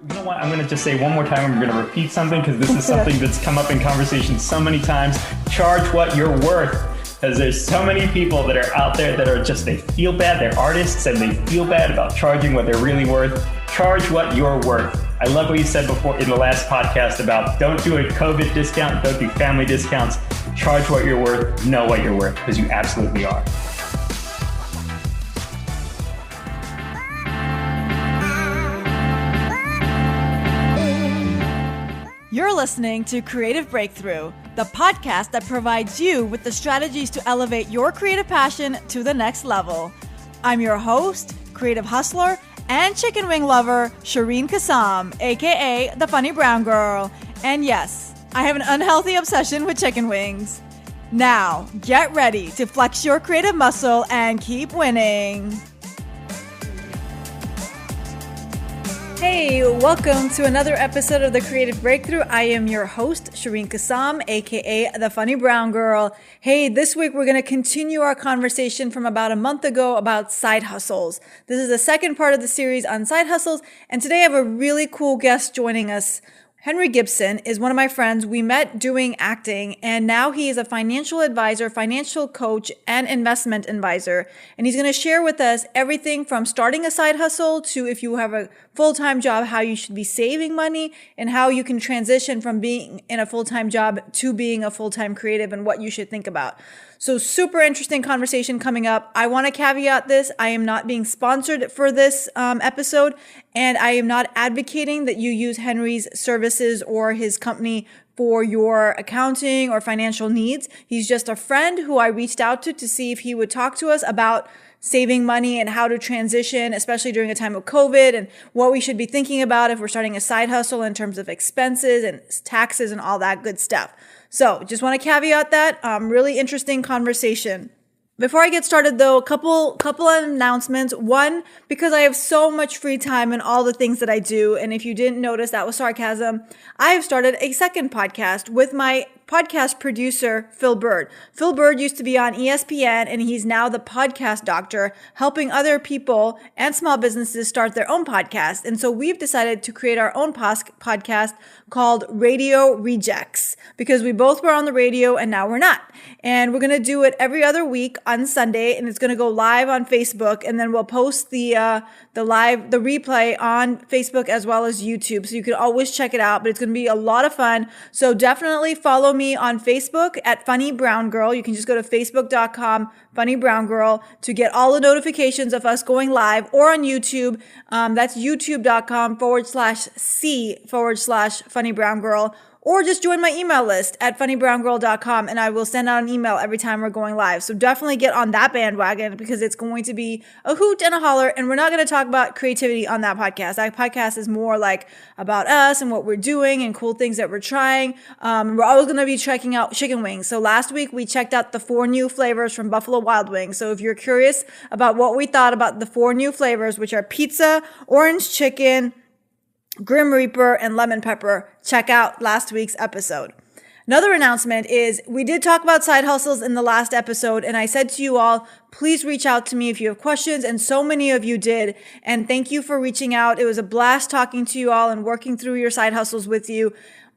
You know what? I'm going to just say one more time. I'm going to repeat something because this is something that's come up in conversation so many times. Charge what you're worth. Because there's so many people that are out there that are just, they feel bad. They're artists and they feel bad about charging what they're really worth. Charge what you're worth. I love what you said before in the last podcast about don't do a COVID discount, don't do family discounts. Charge what you're worth, know what you're worth, because you absolutely are. You're listening to Creative Breakthrough, the podcast that provides you with the strategies to elevate your creative passion to the next level. I'm your host, creative hustler, and chicken wing lover, Shireen Kassam, aka the Funny Brown Girl. And yes, I have an unhealthy obsession with chicken wings. Now, get ready to flex your creative muscle and keep winning. Hey, welcome to another episode of the Creative Breakthrough. I am your host, Shireen Kassam, aka the Funny Brown Girl. Hey, this week we're going to continue our conversation from about a month ago about side hustles. This is the second part of the series on side hustles, and today I have a really cool guest joining us. Henry Gibson is one of my friends. We met doing acting, and now he is a financial advisor, financial coach, and investment advisor. And he's going to share with us everything from starting a side hustle to if you have a full-time job, how you should be saving money and how you can transition from being in a full-time job to being a full-time creative and what you should think about. So super interesting conversation coming up. I want to caveat this. I am not being sponsored for this episode, and I am not advocating that you use Henry's services or his company for your accounting or financial needs. He's just a friend who I reached out to see if he would talk to us about saving money and how to transition, especially during a time of COVID, and what we should be thinking about if we're starting a side hustle in terms of expenses and taxes and all that good stuff. So just want to caveat that. Really interesting conversation. Before I get started though, a couple of announcements. One, because I have so much free time in all the things that I do, and if you didn't notice, that was sarcasm, I have started a second podcast with my podcast producer, Phil Bird. Phil Bird used to be on ESPN, and he's now the podcast doctor, helping other people and small businesses start their own podcast. And so we've decided to create our own podcast called Radio Rejects, because we both were on the radio and now we're not. And we're going to do it every other week on Sunday, and it's going to go live on Facebook, and then we'll post the replay on Facebook as well as YouTube. So you can always check it out, but it's going to be a lot of fun. So definitely follow me on Facebook at Funny Brown Girl. You can just go to facebook.com, Funny Brown Girl, to get all the notifications of us going live, or on YouTube. That's youtube.com/C/Funny Brown Girl. Or just join my email list at funnybrowngirl.com, and I will send out an email every time we're going live. So definitely get on that bandwagon, because it's going to be a hoot and a holler. And we're not going to talk about creativity on that podcast. That podcast is more like about us and what we're doing and cool things that we're trying. We're always going to be checking out chicken wings. So last week we checked out the 4 new flavors from Buffalo Wild Wings. So if you're curious about what we thought about the 4 new flavors, which are pizza, orange chicken, Grim Reaper, and lemon pepper, check out last week's episode. Another announcement is we did talk about side hustles in the last episode, and I said to you all, please reach out to me if you have questions, and so many of you did. And thank you for reaching out. It was a blast talking to you all and working through your side hustles with you.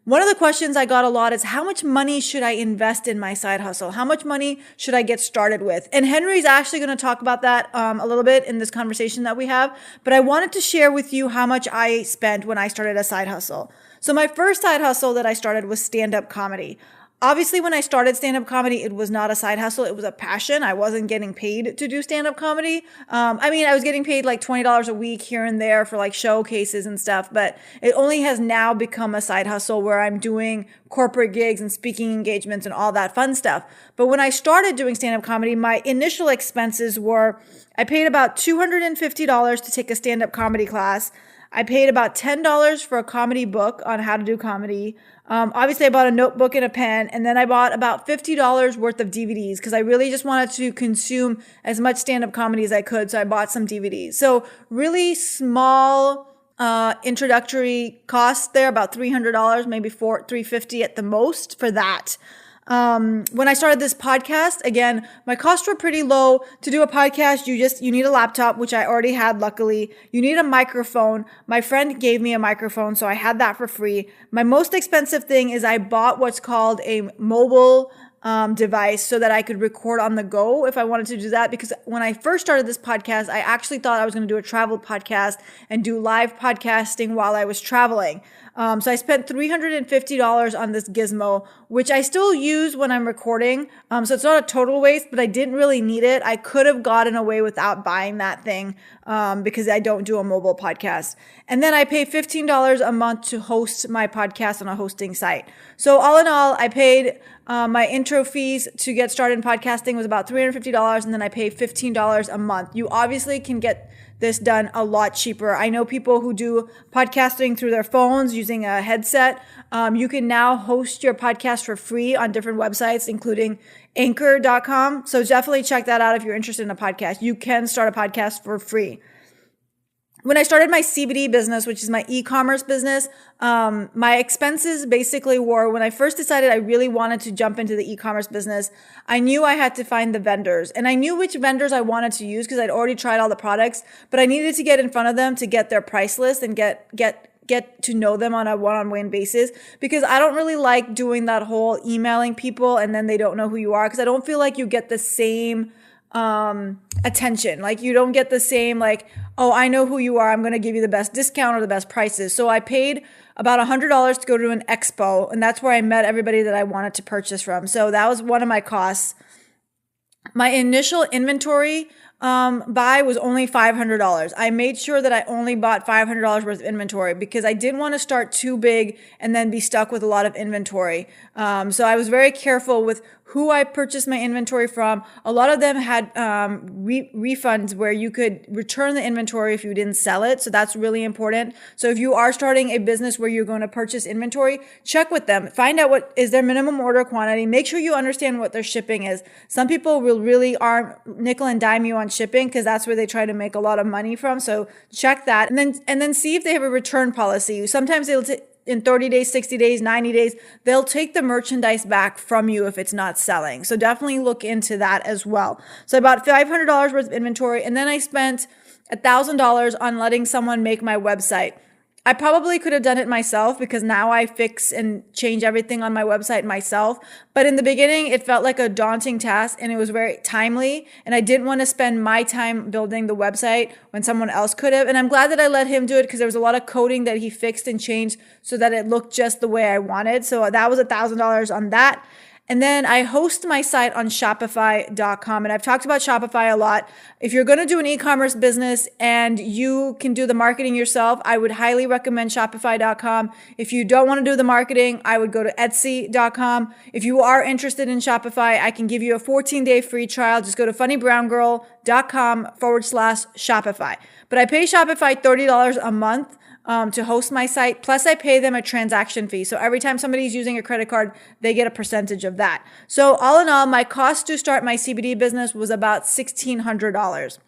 One of the questions I got a lot is, how much money should I invest in my side hustle? How much money should I get started with? And Henry's actually going to talk about that a little bit in this conversation that we have. But I wanted to share with you how much I spent when I started a side hustle. So my first side hustle that I started was stand-up comedy. Obviously, when I started stand-up comedy, it was not a side hustle. It was a passion. I wasn't getting paid to do stand-up comedy. I was getting paid like $20 a week here and there for like showcases and stuff, but it only has now become a side hustle where I'm doing corporate gigs and speaking engagements and all that fun stuff. But when I started doing stand-up comedy, my initial expenses were, I paid about $250 to take a stand-up comedy class. I paid about $10 for a comedy book on how to do comedy. Obviously, I bought a notebook and a pen, and then I bought about $50 worth of DVDs because I really just wanted to consume as much stand-up comedy as I could, so I bought some DVDs. So really small introductory costs there, about $300, maybe $350 at the most for that. When I started this podcast, again, my costs were pretty low. To do a podcast, you need a laptop, which I already had, luckily. You need a microphone. My friend gave me a microphone, so I had that for free. My most expensive thing is I bought what's called a mobile device so that I could record on the go if I wanted to do that. Because when I first started this podcast, I actually thought I was going to do a travel podcast and do live podcasting while I was traveling. So I spent $350 on this gizmo, which I still use when I'm recording. So it's not a total waste, but I didn't really need it. I could have gotten away without buying that thing because I don't do a mobile podcast. And then I pay $15 a month to host my podcast on a hosting site. So all in all, I paid my intro fees to get started in podcasting was about $350, and then I pay $15 a month. You obviously can get this done a lot cheaper. I know people who do podcasting through their phones using a headset. You can now host your podcast for free on different websites, including anchor.com. So definitely check that out if you're interested in a podcast. You can start a podcast for free. When I started my CBD business, which is my e-commerce business, my expenses basically were, when I first decided I really wanted to jump into the e-commerce business, I knew I had to find the vendors, and I knew which vendors I wanted to use because I'd already tried all the products, but I needed to get in front of them to get their price list and get to know them on a one-on-one basis, because I don't really like doing that whole emailing people and then they don't know who you are, because I don't feel like you get the same attention. Like you don't get the same, like, oh, I know who you are, I'm going to give you the best discount or the best prices. So I paid about $100 to go to an expo, and that's where I met everybody that I wanted to purchase from. So that was one of my costs. My initial inventory buy was only $500. I made sure that I only bought $500 worth of inventory because I didn't want to start too big and then be stuck with a lot of inventory. So I was very careful with who I purchased my inventory from. A lot of them had refunds where you could return the inventory if you didn't sell it. So that's really important. So if you are starting a business where you're going to purchase inventory, check with them. Find out what is their minimum order quantity. Make sure you understand what their shipping is. Some people will really nickel and dime you on shipping because that's where they try to make a lot of money from. So check that, and then see if they have a return policy. Sometimes they'll in 30 days, 60 days, 90 days, they'll take the merchandise back from you if it's not selling. So definitely look into that as well. So I bought $500 worth of inventory, and then I spent $1,000 on letting someone make my website. I probably could have done it myself because now I fix and change everything on my website myself. But in the beginning, it felt like a daunting task, and it was very timely. And I didn't want to spend my time building the website when someone else could have. And I'm glad that I let him do it because there was a lot of coding that he fixed and changed so that it looked just the way I wanted. So that was $1,000 on that. And then I host my site on Shopify.com. And I've talked about Shopify a lot. If you're going to do an e-commerce business and you can do the marketing yourself, I would highly recommend Shopify.com. If you don't want to do the marketing, I would go to Etsy.com. If you are interested in Shopify, I can give you a 14-day free trial. Just go to funnybrownGirl.com/Shopify. But I pay Shopify $30 a month to host my site. Plus I pay them a transaction fee. So every time somebody's using a credit card, they get a percentage of that. So all in all, my cost to start my CBD business was about $1,600.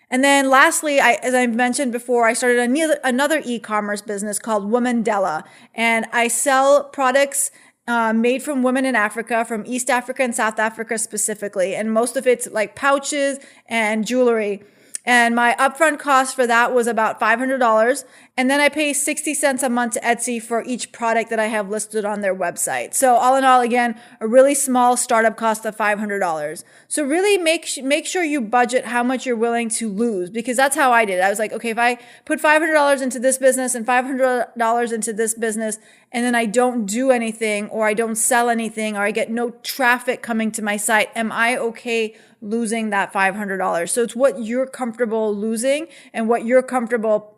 And then lastly, as I mentioned before, I started another e-commerce business called Womandela. And I sell products made from women in Africa, from East Africa and South Africa specifically. And most of it's like pouches and jewelry. And my upfront cost for that was about $500. And then I pay 60 cents a month to Etsy for each product that I have listed on their website. So all in all, again, a really small startup cost of $500. So really make sure you budget how much you're willing to lose, because that's how I did. I was like, okay, if I put $500 into this business and $500 into this business, and then I don't do anything, or I don't sell anything, or I get no traffic coming to my site, am I okay losing that $500? So it's what you're comfortable losing and what you're comfortable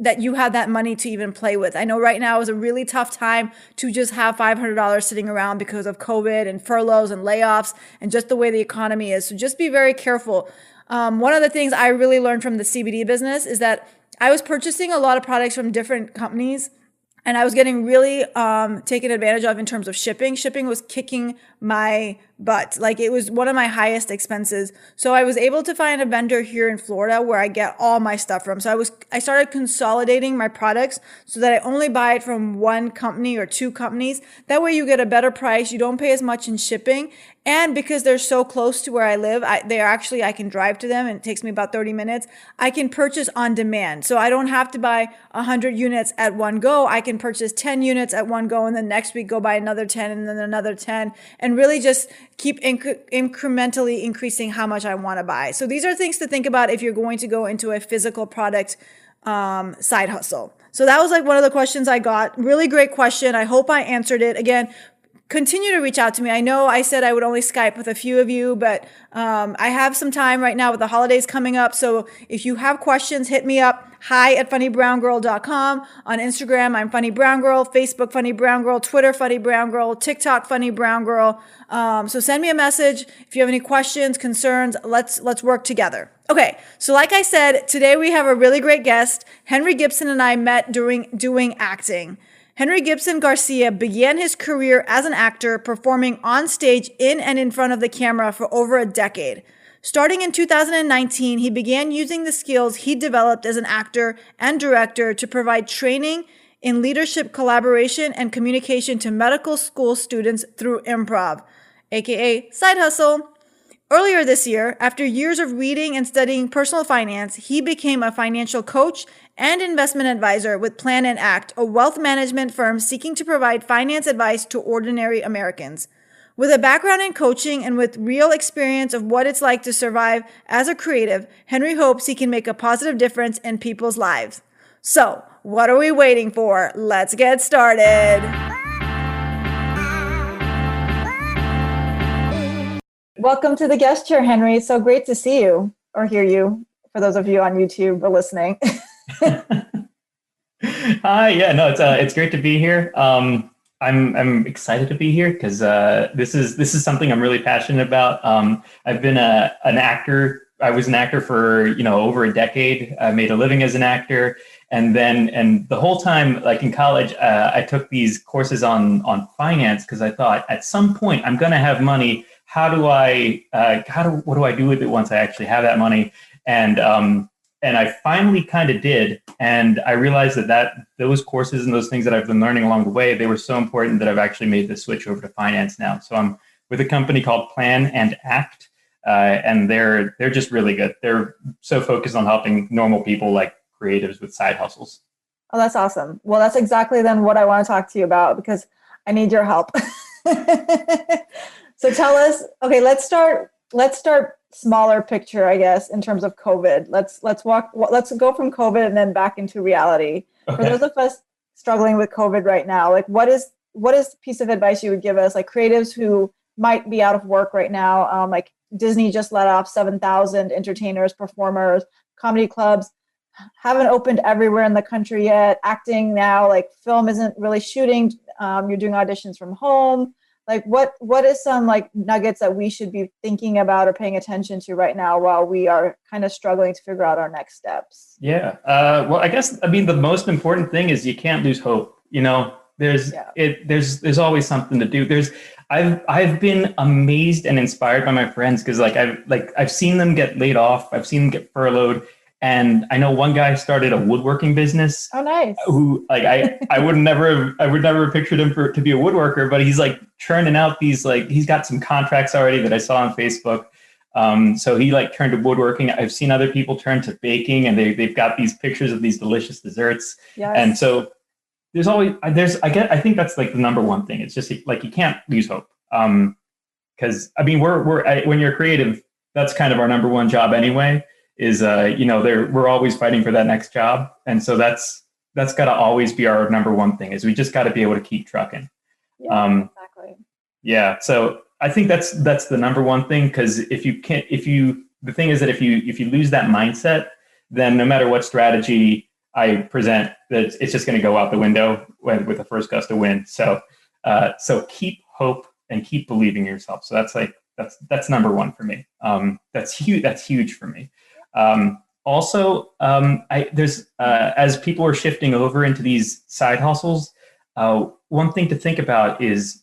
that you have that money to even play with. I know right now is a really tough time to just have $500 sitting around because of COVID and furloughs and layoffs and just the way the economy is. So just be very careful. One of the things I really learned from the CBD business is that I was purchasing a lot of products from different companies, and I was getting really taken advantage of in terms of shipping. Shipping was kicking my butt. Like it was one of my highest expenses. So I was able to find a vendor here in Florida where I get all my stuff from. So I started consolidating my products so that I only buy it from one company or two companies. That way you get a better price. You don't pay as much in shipping. And because they're so close to where I live, I can drive to them and it takes me about 30 minutes. I can purchase on demand. So I don't have to buy 100 units at one go. I can purchase 10 units at one go and then next week go buy another 10 and then another 10 and really just keep incrementally increasing how much I want to buy. So these are things to think about if you're going to go into a physical product side hustle. So that was like one of the questions I got. Really great question. I hope I answered it. Again, continue to reach out to me. I know I said I would only Skype with a few of you, but I have some time right now with the holidays coming up. So if you have questions, hit me up. hi@funnybrown.com. On Instagram, I'm Funny Brown Girl. Facebook, Funny Brown Girl. Twitter, Funny Brown Girl. TikTok, Funny Brown Girl. So send me a message. If you have any questions, concerns, let's work together. Okay, so like I said, today we have a really great guest. Henry Gibson and I met doing acting. Henry Gibson-Garcia began his career as an actor, performing on stage in and in front of the camera for over a decade. Starting in 2019, he began using the skills he developed as an actor and director to provide training in leadership, collaboration, and communication to medical school students through Improv, aka side hustle. Earlier this year, after years of reading and studying personal finance, he became a financial coach and investment advisor with Plan and Act, a wealth management firm seeking to provide finance advice to ordinary Americans. With a background in coaching and with real experience of what it's like to survive as a creative, Henry hopes he can make a positive difference in people's lives. So, what are we waiting for? Let's get started. Welcome to the guest chair, Henry. It's so great to see you or hear you, for those of you on YouTube or listening. Hi, yeah, no, it's great to be here. I'm excited to be here because this is something I'm really passionate about. I've been an actor. I was an actor for over a decade. I made a living as an actor, and the whole time, like in college, I took these courses on finance because I thought at some point I'm going to have money. What do I do with it once I actually have that money? And I finally kind of did. And I realized that those courses and those things that I've been learning along the way, they were so important that I've actually made the switch over to finance now. So I'm with a company called Plan and Act, and they're just really good. They're so focused on helping normal people like creatives with side hustles. Oh, that's awesome. Well, that's exactly then what I want to talk to you about because I need your help. So tell us, okay, let's start smaller picture, I guess, in terms of COVID. Let's go from COVID and then back into reality. Okay. For those of us struggling with COVID right now, like what is the piece of advice you would give us, like creatives who might be out of work right now? Like Disney just let off 7,000 entertainers, performers, comedy clubs haven't opened everywhere in the country yet. Acting now, like film isn't really shooting. You're doing auditions from home. Like what is some like nuggets that we should be thinking about or paying attention to right now while we are kind of struggling to figure out our next steps? Yeah. Well, I guess, the most important thing is you can't lose hope. There's always something to do. I've been amazed and inspired by my friends because I've seen them get laid off. I've seen them get furloughed. And I know one guy started a woodworking business. Oh, nice. Who I would never have pictured him to be a woodworker, but he's like churning out these he's got some contracts already that I saw on Facebook. So he turned to woodworking. I've seen other people turn to baking, and they've got these pictures of these delicious desserts. Yes. And so I think that's like the number one thing. It's just like you can't lose hope. Because when you're creative, that's kind of our number one job anyway. Is we're always fighting for that next job, and so that's got to always be our number one thing. Is we just got to be able to keep trucking. Yeah, exactly. Yeah, so I think that's the number one thing, because the thing is that if you lose that mindset, then no matter what strategy I present, that it's just going to go out the window with the first gust of wind. So keep hope and keep believing in yourself. So that's number one for me. That's huge. That's huge for me. As people are shifting over into these side hustles, one thing to think about is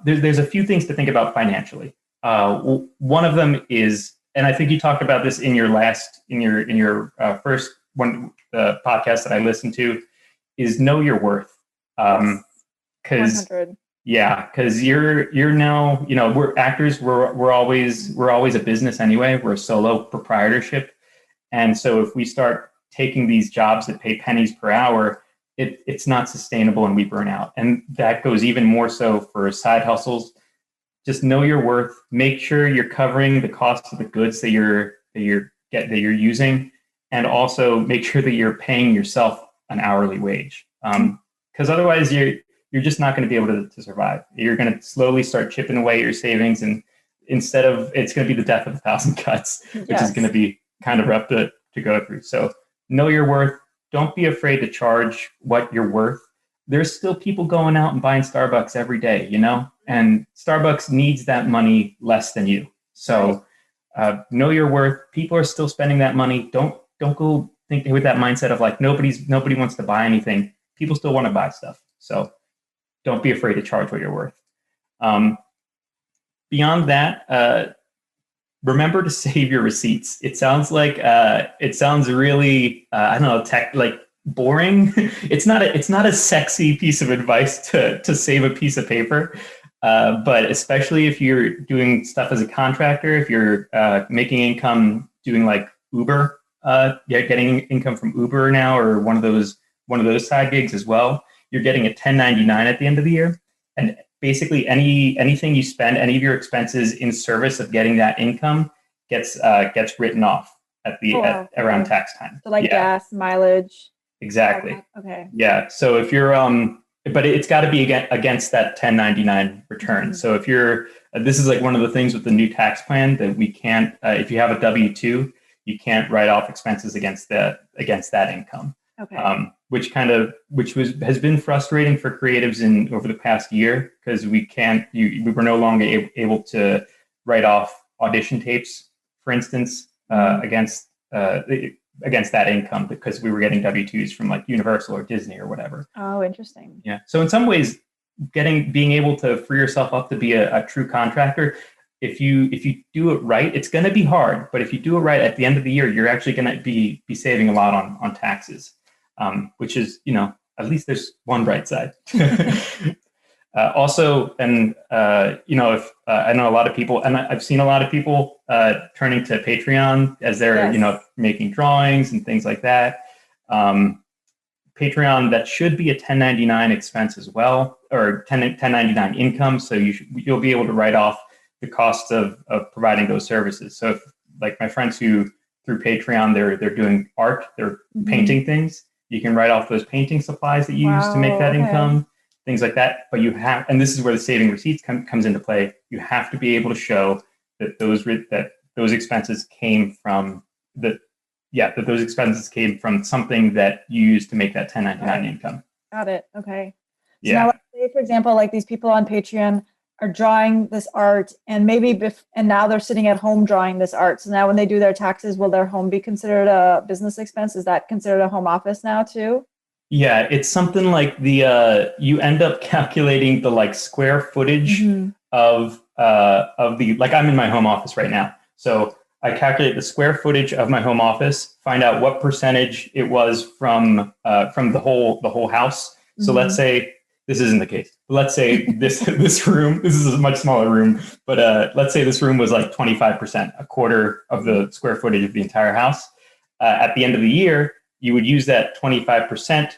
there's a few things to think about financially. One of them is, and I think you talked about this in your first one, the podcast that I listened to, is know your worth. Because 100. yeah, because you're now, we're actors. We're always a business anyway. We're a solo proprietorship, and so if we start taking these jobs that pay pennies per hour, it's not sustainable, and we burn out. And that goes even more so for side hustles. Just know your worth. Make sure you're covering the cost of the goods that you're using, and also make sure that you're paying yourself an hourly wage. Because otherwise, you're just not going to be able to survive. You're going to slowly start chipping away at your savings, and it's going to be the death of 1,000 cuts, which is going to be kind of rough to go through. So know your worth. Don't be afraid to charge what you're worth. There's still people going out and buying Starbucks every day, and Starbucks needs that money less than you. So know your worth. People are still spending that money. Don't go thinking with that mindset of like nobody wants to buy anything. People still want to buy stuff. So don't be afraid to charge what you're worth. Beyond that, remember to save your receipts. It sounds really, I don't know, like boring. It's not a sexy piece of advice to save a piece of paper. But especially if you're doing stuff as a contractor, if you're making income doing like Uber, getting income from Uber now, or one of those side gigs as well, you're getting a 1099 at the end of the year. And basically anything you spend, any of your expenses in service of getting that income gets written off around tax time. So gas, mileage. Exactly. Okay. Yeah. So if you're but it's got to be against that 1099 return. Mm-hmm. So if you're this is like one of the things with the new tax plan that we can't if you have a W-2, you can't write off expenses against that income. Okay. Which has been frustrating for creatives over the past year, because we were no longer able to write off audition tapes, for instance, against that income, because we were getting W-2s from like Universal or Disney or whatever. Oh, interesting. Yeah. So in some ways, being able to free yourself up to be a true contractor, if you do it right, it's going to be hard, but if you do it right, at the end of the year, you're actually going to be saving a lot on taxes. Which is, at least there's one bright side. Also, and, if I know a lot of people, and I've seen a lot of people turning to Patreon as they're, making drawings and things like that. Patreon, that should be a 1099 expense as well, or 1099 income. So you'll be able to write off the cost of providing those services. So if, like my friends who through Patreon, they're doing art, they're painting things. You can write off those painting supplies that you use to make that income, things like that. But you have, and this is where the saving receipts comes into play. You have to be able to show that those expenses came from something that you used to make that 1099 income. Got it. Okay. So Yeah. now, let's say, for example, like these people on Patreon are drawing this art, and and now they're sitting at home drawing this art. So now when they do their taxes, will their home be considered a business expense? Is that considered a home office now too? Yeah, it's something like you end up calculating the like square footage of the, like I'm in my home office right now. So I calculate the square footage of my home office, find out what percentage it was from the whole house. So let's say, this isn't the case. Let's say this room, this is a much smaller room, but let's say this room was like 25%, a quarter of the square footage of the entire house. At the end of the year, you would use that 25%,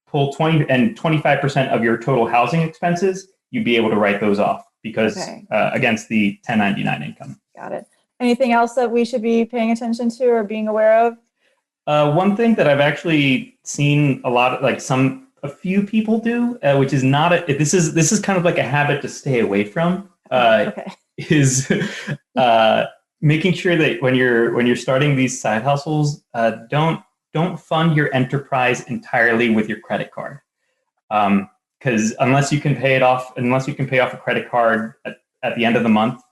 pull 25% of your total housing expenses, you'd be able to write those off because against the 1099 income. Got it. Anything else that we should be paying attention to or being aware of? One thing that I've actually seen a lot of, like a few people do, which is this is kind of like a habit to stay away from, is making sure that when you're starting these side hustles, don't fund your enterprise entirely with your credit card, because unless you can pay off a credit card at the end of the month,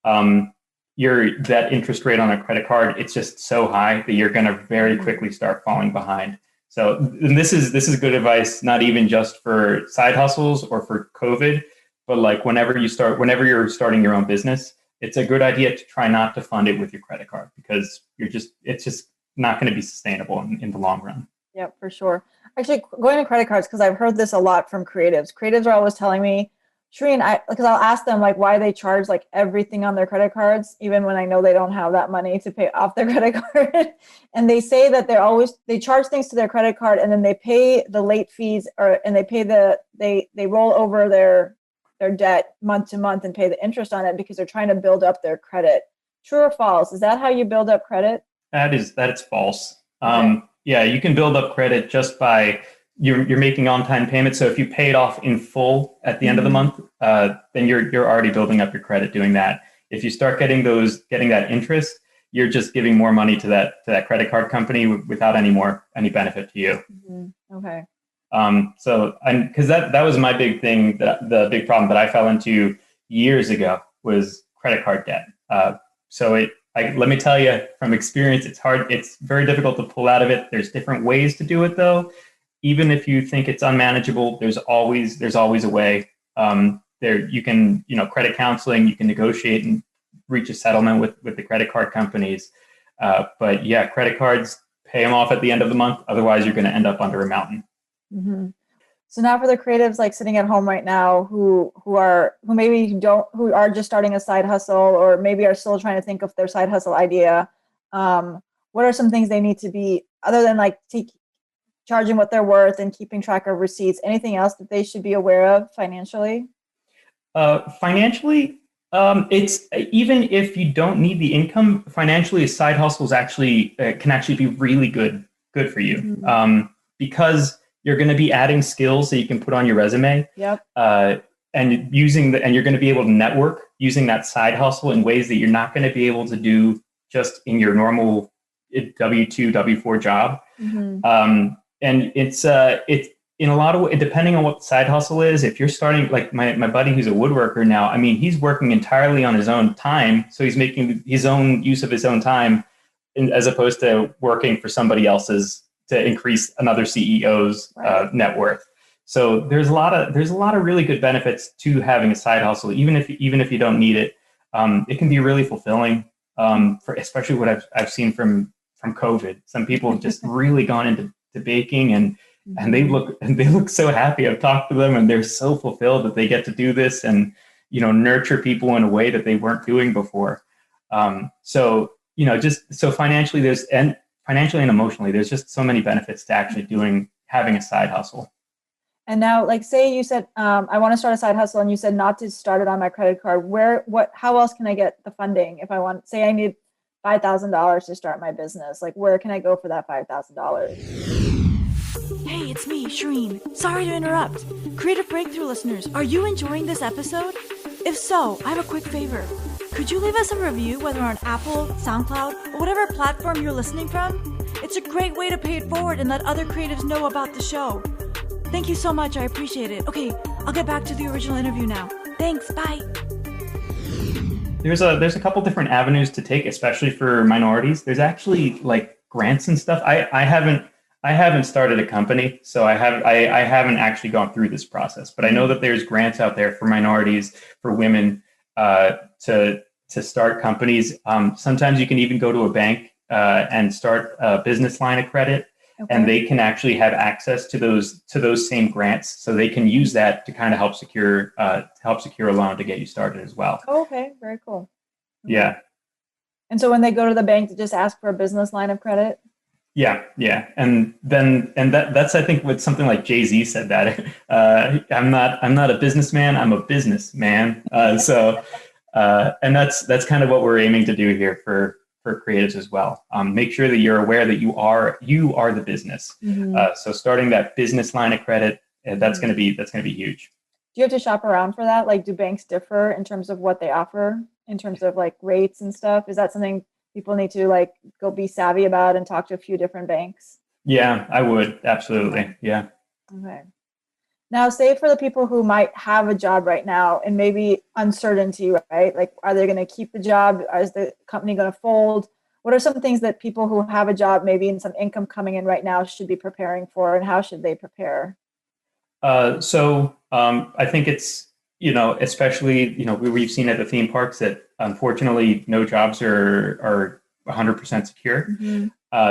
that interest rate on a credit card, it's just so high that you're going to very quickly start falling behind. So and this is good advice, not even just for side hustles or for COVID, but like whenever you're starting your own business, it's a good idea to try not to fund it with your credit card, because it's just not going to be sustainable in the long run. Yep, for sure. Actually, going to credit cards, because I've heard this a lot from creatives. Creatives are always telling me, Shereen, because I'll ask them like why they charge like everything on their credit cards, even when I know they don't have that money to pay off their credit card. And they say that they charge things to their credit card, and then they pay the late fees, and they roll over their debt month to month and pay the interest on it because they're trying to build up their credit. True or false? Is that how you build up credit? That is false. Okay. Yeah, you can build up credit just by you're making on-time payments. So if you pay it off in full at the end of the month, then you're already building up your credit doing that. If you start getting that interest, you're just giving more money to that credit card company without any benefit to you. Mm-hmm. Okay. So because that was my big thing, the big problem that I fell into years ago was credit card debt. Let me tell you from experience, it's hard. It's very difficult to pull out of it. There's different ways to do it, though. Even if you think it's unmanageable, there's always a way. You can, credit counseling, you can negotiate and reach a settlement with the credit card companies. But yeah, credit cards, pay them off at the end of the month. Otherwise, you're going to end up under a mountain. Mm-hmm. So now for the creatives like sitting at home right now who are just starting a side hustle, or maybe are still trying to think of their side hustle idea, what are some things they need to be, other than like charging what they're worth and keeping track of receipts, anything else that they should be aware of financially? Financially, it's even if you don't need the income, financially, a side hustle is can actually be really good for you. Mm-hmm. Because you're going to be adding skills that you can put on your resume. Yep. And you're going to be able to network using that side hustle in ways that you're not going to be able to do just in your normal W-2, W-4 job. Mm-hmm. And it's in a lot of ways, depending on what the side hustle is. If you're starting, like my buddy who's a woodworker now, I mean, he's working entirely on his own time. So he's making his own use of his own time, as opposed to working for somebody else's to increase another CEO's net worth. So there's a lot of really good benefits to having a side hustle, even if you don't need it. It can be really fulfilling, for especially what I've seen from COVID. Some people have just really gone into baking, and they look so happy. I've talked to them, and they're so fulfilled that they get to do this and nurture people in a way that they weren't doing before. Financially and emotionally, there's just so many benefits to actually having a side hustle. And now, like, say you said, I want to start a side hustle, and you said not to start it on my credit card. How else can I get the funding? If I need $5,000 to start my business, like, where can I go for that $5,000? Hey, it's me, Shereen. Sorry to interrupt. Creative Breakthrough listeners, are you enjoying this episode? If so, I have a quick favor. Could you leave us a review, whether on Apple, SoundCloud, or whatever platform you're listening from? It's a great way to pay it forward and let other creatives know about the show. Thank you so much. I appreciate it. Okay, I'll get back to the original interview now. Thanks. Bye. There's a couple different avenues to take, especially for minorities. There's actually like grants and stuff. I haven't started a company, so I haven't actually gone through this process. But I know that there's grants out there for minorities, for women, to start companies. Sometimes you can even go to a bank and start a business line of credit, and they can actually have access to those same grants, so they can use that to kind of help secure a loan to get you started as well. Oh, okay, very cool. Yeah. And so when they go to the bank to just ask for a business line of credit? Yeah. And that's I think what something like Jay-Z said that I'm not a businessman, I'm a businessman. And that's kind of what we're aiming to do here for creatives as well. Make sure that you're aware that you are the business. Mm-hmm. So starting that business line of credit, that's going to be huge. Do you have to shop around for that? Like, do banks differ in terms of what they offer in terms of like rates and stuff? Is that something people need to like go be savvy about and talk to a few different banks? Yeah, I would. Absolutely. Yeah. Okay. Now, say for the people who might have a job right now and maybe uncertainty, right? Like, are they going to keep the job? Is the company going to fold? What are some things that people who have a job, maybe in some income coming in right now, should be preparing for, and how should they prepare? I think it's, especially, we've seen at the theme parks that unfortunately no jobs are 100% secure.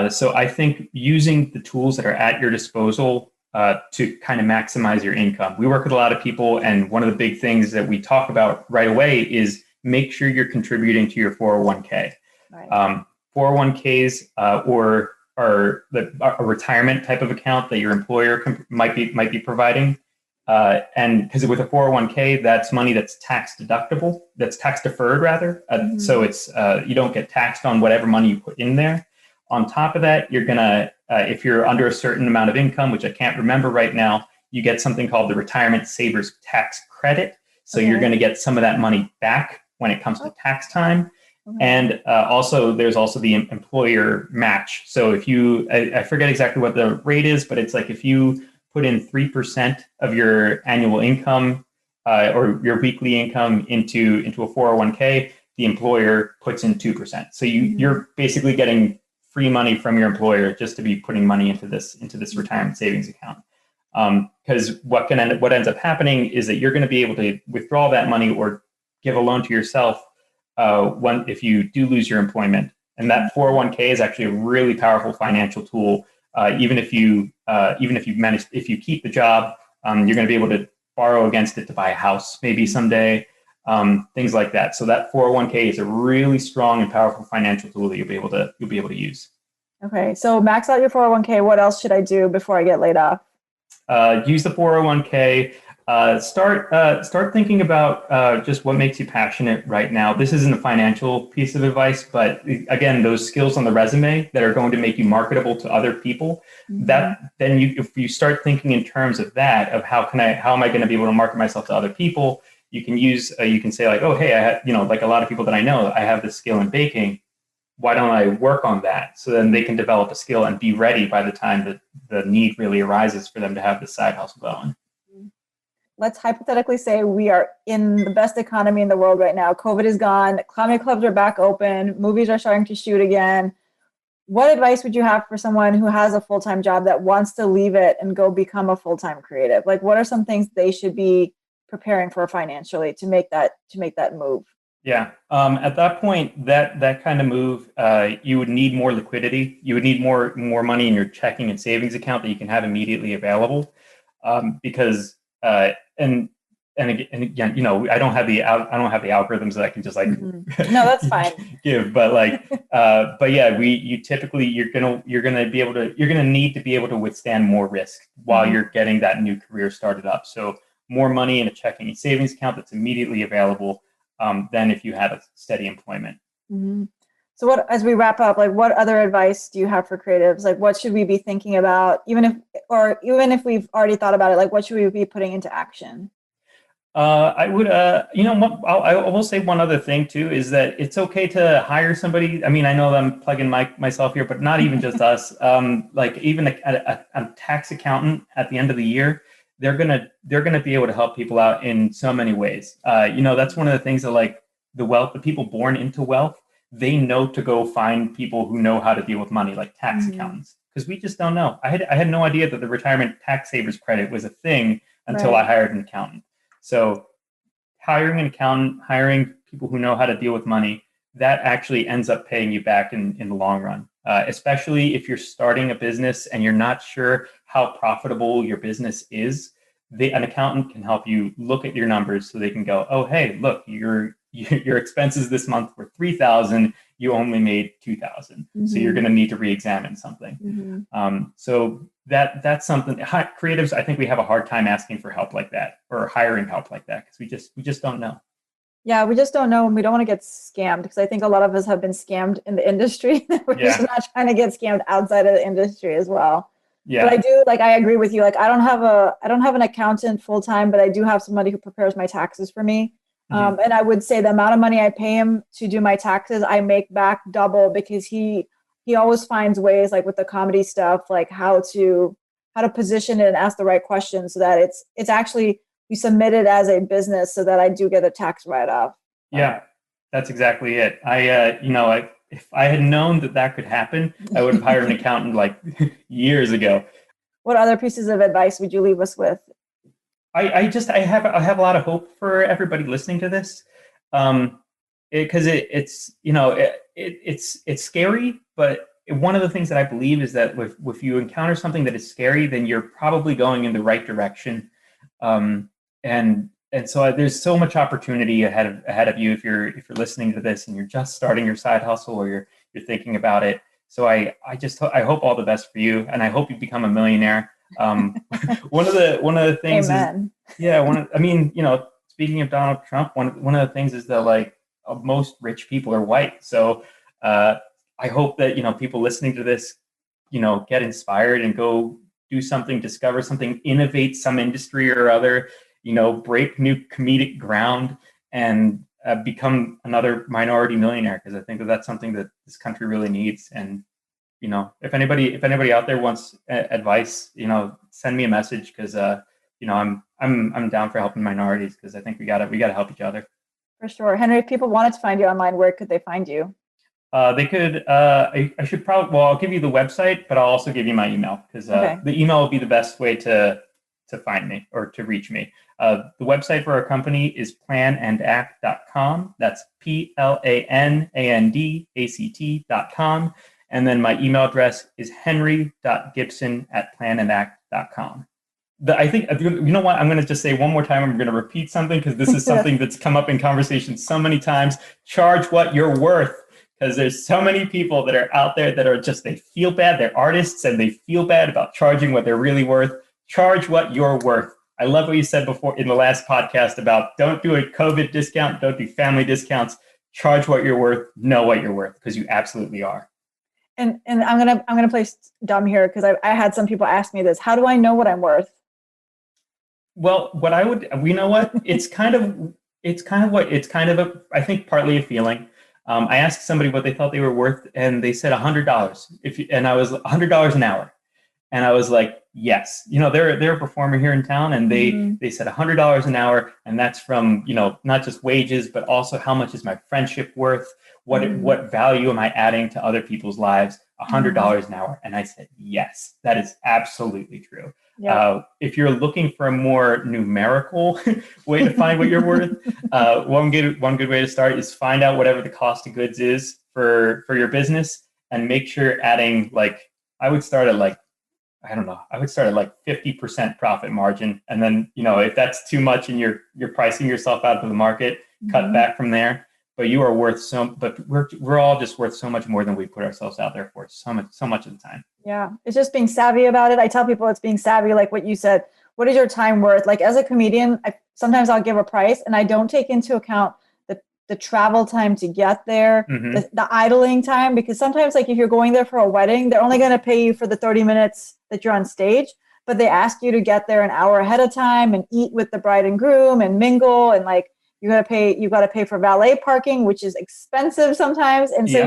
So I think using the tools that are at your disposal to kind of maximize your income. We work with a lot of people, and one of the big things that we talk about right away is make sure you're contributing to your 401k. Right. 401ks or a retirement type of account that your employer might be providing. And because with a 401k, that's money that's tax deductible, that's tax deferred rather. So it's you don't get taxed on whatever money you put in there. On top of that, you're gonna if you're under a certain amount of income, which I can't remember right now, you get something called the Retirement Savers Tax Credit. So you're going to get some of that money back when it comes to tax time. And also, there's also the employer match. So if you, I forget exactly what the rate is, but it's like if you put in 3% of your annual income or your weekly income into a 401k, the employer puts in 2%. So you're basically getting free money from your employer just to be putting money into this retirement savings account. Because what ends up happening is that you're going to be able to withdraw that money or give a loan to yourself if you do lose your employment. And that 401k is actually a really powerful financial tool. Even if you keep the job, you're going to be able to borrow against it to buy a house maybe someday, things like that. So that 401k is a really strong and powerful financial tool that you'll be able to use. Okay, so max out your 401k. What else should I do before I get laid off? Use the 401k. Start thinking about just what makes you passionate right now. This isn't a financial piece of advice, but again, those skills on the resume that are going to make you marketable to other people, if you start thinking in terms of that, of how am I going to be able to market myself to other people, you can say like, oh, hey, I have, like a lot of people that I know, I have this skill in baking. Why don't I work on that? So then they can develop a skill and be ready by the time that the need really arises for them to have this side hustle going. Let's hypothetically say we are in the best economy in the world right now. COVID is gone. Comedy clubs are back open. Movies are starting to shoot again. What advice would you have for someone who has a full-time job that wants to leave it and go become a full-time creative? Like, what are some things they should be preparing for financially to make that move? Yeah. At that point, that kind of move, you would need more liquidity. You would need more money in your checking and savings account that you can have immediately available, because and again, I don't have the algorithms that I can just like no, that's fine. give, but like but yeah, you're gonna need to be able to withstand more risk while you're getting that new career started up. So more money in a checking and savings account that's immediately available than if you had a steady employment. So as we wrap up, like what other advice do you have for creatives? Like what should we be thinking about, even if we've already thought about it, like what should we be putting into action? I would, I will say one other thing too, is that it's okay to hire somebody. I mean, I know that I'm plugging myself here, but not even just us. Like even a tax accountant at the end of the year, they're gonna be able to help people out in so many ways. That's one of the things that like the people born into wealth, they know to go find people who know how to deal with money, like tax accountants, because we just don't know. I had no idea that the retirement tax savers credit was a thing until I hired an accountant. So hiring an accountant, hiring people who know how to deal with money, that actually ends up paying you back in the long run, especially if you're starting a business and you're not sure how profitable your business is. An accountant can help you look at your numbers so they can go, oh, hey, look, your expenses this month were $3,000. You only made $2,000. So you're going to need to re-examine something. So that's something creatives, I think we have a hard time asking for help like that or hiring help like that because we just don't know. Yeah, we just don't know, and we don't want to get scammed because I think a lot of us have been scammed in the industry. We're just not trying to get scammed outside of the industry as well. Yeah. But I agree with you. Like I don't have an accountant full time, but I do have somebody who prepares my taxes for me. And I would say the amount of money I pay him to do my taxes, I make back double because he always finds ways, like with the comedy stuff, like how to position it and ask the right questions so that it's actually we submit it as a business so that I do get a tax write-off. Yeah, that's exactly it. If I had known that could happen, I would have hired an accountant like years ago. What other pieces of advice would you leave us with? I have a lot of hope for everybody listening to this, because it's scary, but one of the things that I believe is that if you encounter something that is scary, then you're probably going in the right direction, and so there's so much opportunity ahead of you if you're listening to this and you're just starting your side hustle, or you're thinking about it. So I hope all the best for you, and I hope you become a millionaire. One of the things Amen. is, speaking of Donald Trump, one of the things is that like most rich people are white. So I hope that people listening to this get inspired and go do something, discover something, innovate some industry or other, break new comedic ground, and become another minority millionaire, because I think that's something that this country really needs. And if anybody out there wants advice, send me a message, because I'm down for helping minorities, because I think we gotta help each other. For sure. Henry, if people wanted to find you online, where could they find you? They could. I should probably. Well, I'll give you the website, but I'll also give you my email, because the email will be the best way to find me or to reach me. The website for our company is planandact.com. That's planandact.com. And then my email address is henry.gibson@planandact.com. I think, you know what, I'm going to just say one more time, I'm going to repeat something, because this is something that's come up in conversation so many times. Charge what you're worth, because there's so many people that are out there that are just, they feel bad. They're artists and they feel bad about charging what they're really worth. Charge what you're worth. I love what you said before in the last podcast about don't do a COVID discount, don't do family discounts. Charge what you're worth, know what you're worth, because you absolutely are. And I'm gonna play dumb here, because I had some people ask me this. How do I know what I'm worth? Well, what I would, it's kind of I think partly a feeling. I asked somebody what they thought they were worth, and they said $100. And I was $100 an hour, and I was like, yes. They're a performer here in town, and they said $100 an hour, and that's from not just wages, but also how much is my friendship worth? What value am I adding to other people's lives? $100 an hour. And I said, yes, that is absolutely true. Yep. If you're looking for a more numerical way to find what you're worth, one good way to start is find out whatever the cost of goods is for your business, and make sure you're adding, I would start at 50% profit margin. And then, if that's too much and you're pricing yourself out of the market, cut back from there. But you are worth we're all just worth so much more than we put ourselves out there for so much of the time. Yeah. It's just being savvy about it. I tell people it's being savvy, like what you said. What is your time worth? Like, as a comedian, sometimes I'll give a price and I don't take into account the travel time to get there, the idling time, because sometimes, like, if you're going there for a wedding, they're only going to pay you for the 30 minutes that you're on stage, but they ask you to get there an hour ahead of time and eat with the bride and groom and mingle, and you got to pay for valet parking, which is expensive sometimes. And so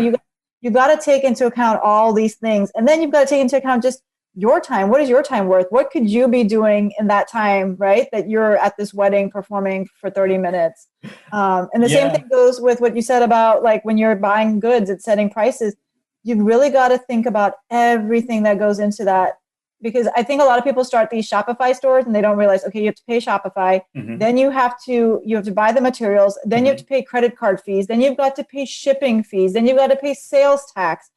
you got to take into account all these things. And then you've got to take into account just your time. What is your time worth? What could you be doing in that time, right? That you're at this wedding performing for 30 minutes. And the same thing goes with what you said about, like, when you're buying goods and setting prices, you've really got to think about everything that goes into that. Because I think a lot of people start these Shopify stores and they don't realize, okay, you have to pay Shopify. Then you have to buy the materials. Then you have to pay credit card fees. Then you've got to pay shipping fees. Then you've got to pay sales tax.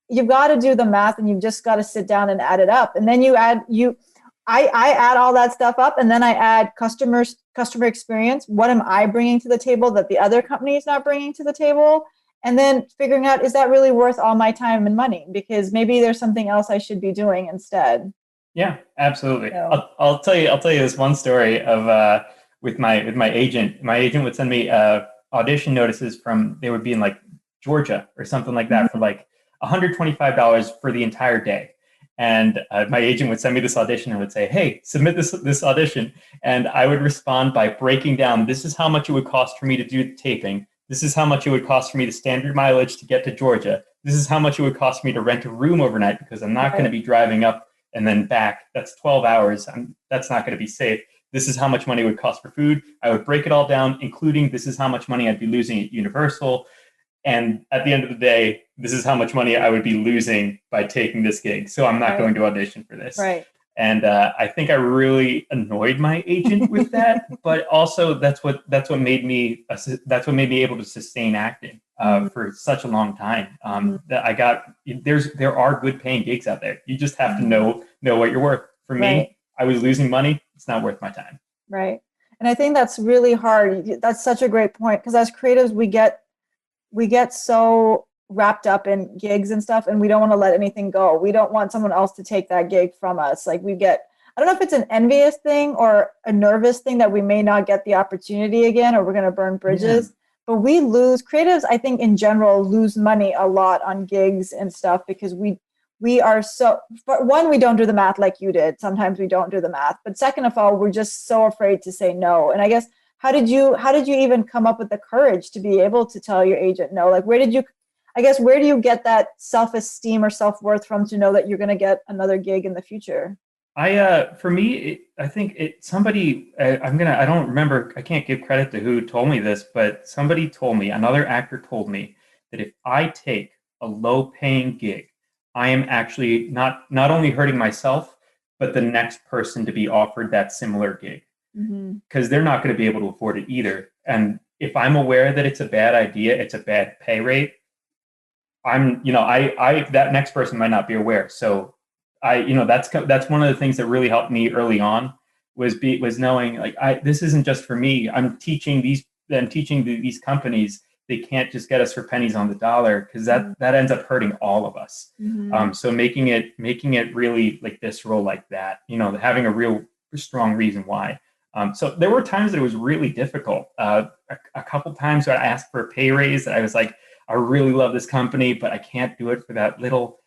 You've got to do the math, and you've just got to sit down and add it up. And then I add all that stuff up, and then I add customer experience. What am I bringing to the table that the other company is not bringing to the table? And then figuring out, is that really worth all my time and money? Because maybe there's something else I should be doing instead. Yeah, absolutely. So, I'll tell you this one story of with my agent. My agent would send me audition notices they would be in like Georgia or something like that for like $125 for the entire day. And my agent would send me this audition and would say, hey, submit this audition. And I would respond by breaking down, this is how much it would cost for me to do the taping. This is how much it would cost for me to standard mileage to get to Georgia. This is how much it would cost me to rent a room overnight, because I'm not going to be driving up and then back. That's 12 hours. That's not going to be safe. This is how much money it would cost for food. I would break it all down, including this is how much money I'd be losing at Universal. And at the end of the day, this is how much money I would be losing by taking this gig. So I'm not going to audition for this. Right. And I think I really annoyed my agent with that, but also that's what made me able to sustain acting for such a long time. That there are good paying gigs out there. You just have to know what you're worth. For me, I was losing money. It's not worth my time. Right. And I think that's really hard. That's such a great point, because as creatives, we get so wrapped up in gigs and stuff, and we don't want to let anything go. We don't want someone else to take that gig from us. Like I don't know if it's an envious thing or a nervous thing that we may not get the opportunity again, or we're going to burn bridges. But creatives, I think in general, lose money a lot on gigs and stuff, because we are so, for one, we don't do the math like you did. Sometimes we don't do the math. But second of all, we're just so afraid to say no. And I guess, how did you even come up with the courage to be able to tell your agent no? Like, where do you get that self-esteem or self-worth from to know that you're going to get another gig in the future? For me, I think somebody, I don't remember, I can't give credit to who told me this, but somebody told me, another actor told me, that if I take a low paying gig, I am actually not only hurting myself, but the next person to be offered that similar gig. Because they're not going to be able to afford it either. And if I'm aware that it's a bad idea, it's a bad pay rate, that next person might not be aware. So that's one of the things that really helped me early on was knowing, like, this isn't just for me. I'm teaching these companies, they can't just get us for pennies on the dollar, because that ends up hurting all of us. So making it really like visceral like that, having a real strong reason why. So there were times that it was really difficult. A couple times I asked for a pay raise that I was like, I really love this company, but I can't do it for that little.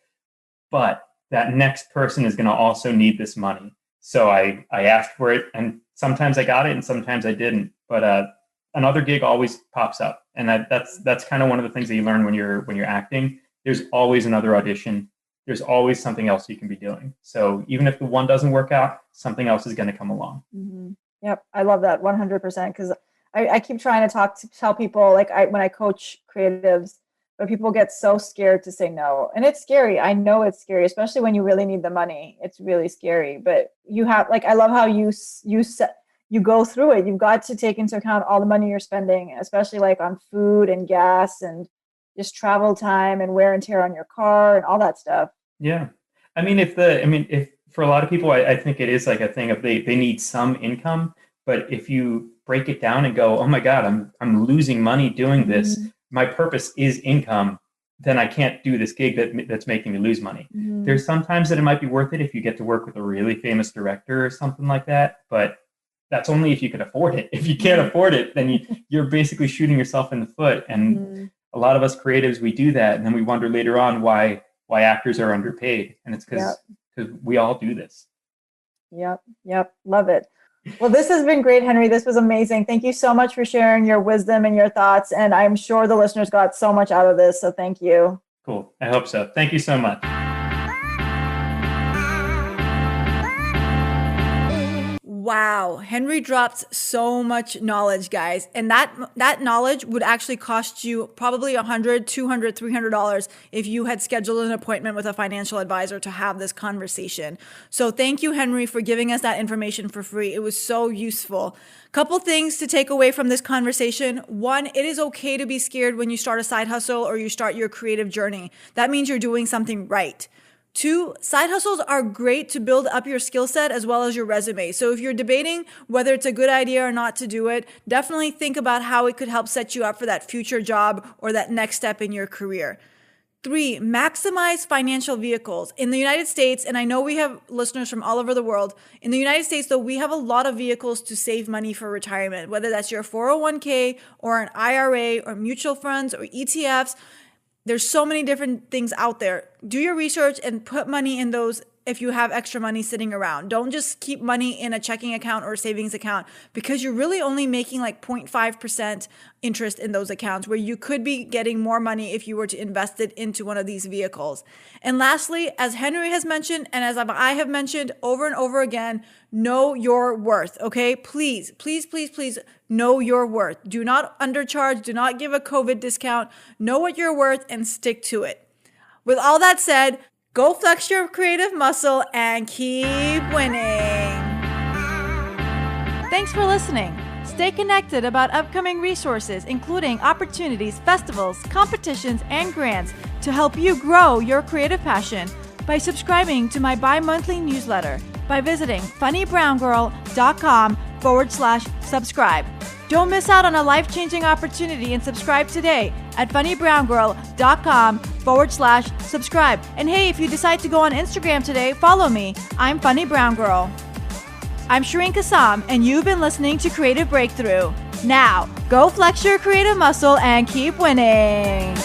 But that next person is going to also need this money. So I asked for it, and sometimes I got it and sometimes I didn't. But another gig always pops up. And that's kind of one of the things that you learn when you're acting. There's always another audition. There's always something else you can be doing. So even if the one doesn't work out, something else is going to come along. Yep. I love that 100%. Because I keep trying to tell people, like, when I coach creatives, but people get so scared to say no. And it's scary. I know it's scary, especially when you really need the money. It's really scary. But you have, like, I love how you go through it. You've got to take into account all the money you're spending, especially like on food and gas and just travel time and wear and tear on your car and all that stuff. Yeah. If for a lot of people, I think it is like a thing of they need some income, but if you break it down and go, oh my God, I'm losing money doing this. My purpose is income. Then I can't do this gig that's making me lose money. There's sometimes that it might be worth it if you get to work with a really famous director or something like that, but that's only if you can afford it. If you can't afford it, then you're basically shooting yourself in the foot. And a lot of us creatives, we do that, and then we wonder later on why actors are underpaid, and it's because we all do this. Yep. Love it. Well, this has been great, Henry. This was amazing. Thank you so much for sharing your wisdom and your thoughts. And I'm sure the listeners got so much out of this. So thank you. Cool. I hope so. Thank you so much. Wow. Henry dropped so much knowledge, guys. And that knowledge would actually cost you probably $100, $200, $300 if you had scheduled an appointment with a financial advisor to have this conversation. So thank you, Henry, for giving us that information for free. It was so useful. Couple things to take away from this conversation. One, it is okay to be scared when you start a side hustle or you start your creative journey. That means you're doing something right. Two, side hustles are great to build up your skill set as well as your resume. So if you're debating whether it's a good idea or not to do it, definitely think about how it could help set you up for that future job or that next step in your career. Three, maximize financial vehicles. In the United States, and I know we have listeners from all over the world, in the United States, though, we have a lot of vehicles to save money for retirement, whether that's your 401k or an IRA or mutual funds or ETFs. There's so many different things out there. Do your research and put money in those if you have extra money sitting around. Don't just keep money in a checking account or a savings account, because you're really only making like 0.5% interest in those accounts, where you could be getting more money if you were to invest it into one of these vehicles. And lastly, as Henry has mentioned, and as I have mentioned over and over again, know your worth, okay? Please, please, please, please know your worth. Do not undercharge. Do not give a COVID discount. Know what you're worth and stick to it. With all that said, Go flex your creative muscle and keep winning. Thanks for listening. Stay connected about upcoming resources, including opportunities, festivals, competitions, and grants to help you grow your creative passion by subscribing to my bi-monthly newsletter by visiting funnybrowngirl.com/subscribe. Don't miss out on a life-changing opportunity and subscribe today at funnybrowngirl.com/subscribe. And hey, if you decide to go on Instagram today, follow me. I'm Funny Brown Girl. I'm Shireen Kassam, and you've been listening to Creative Breakthrough. Now, go flex your creative muscle and keep winning.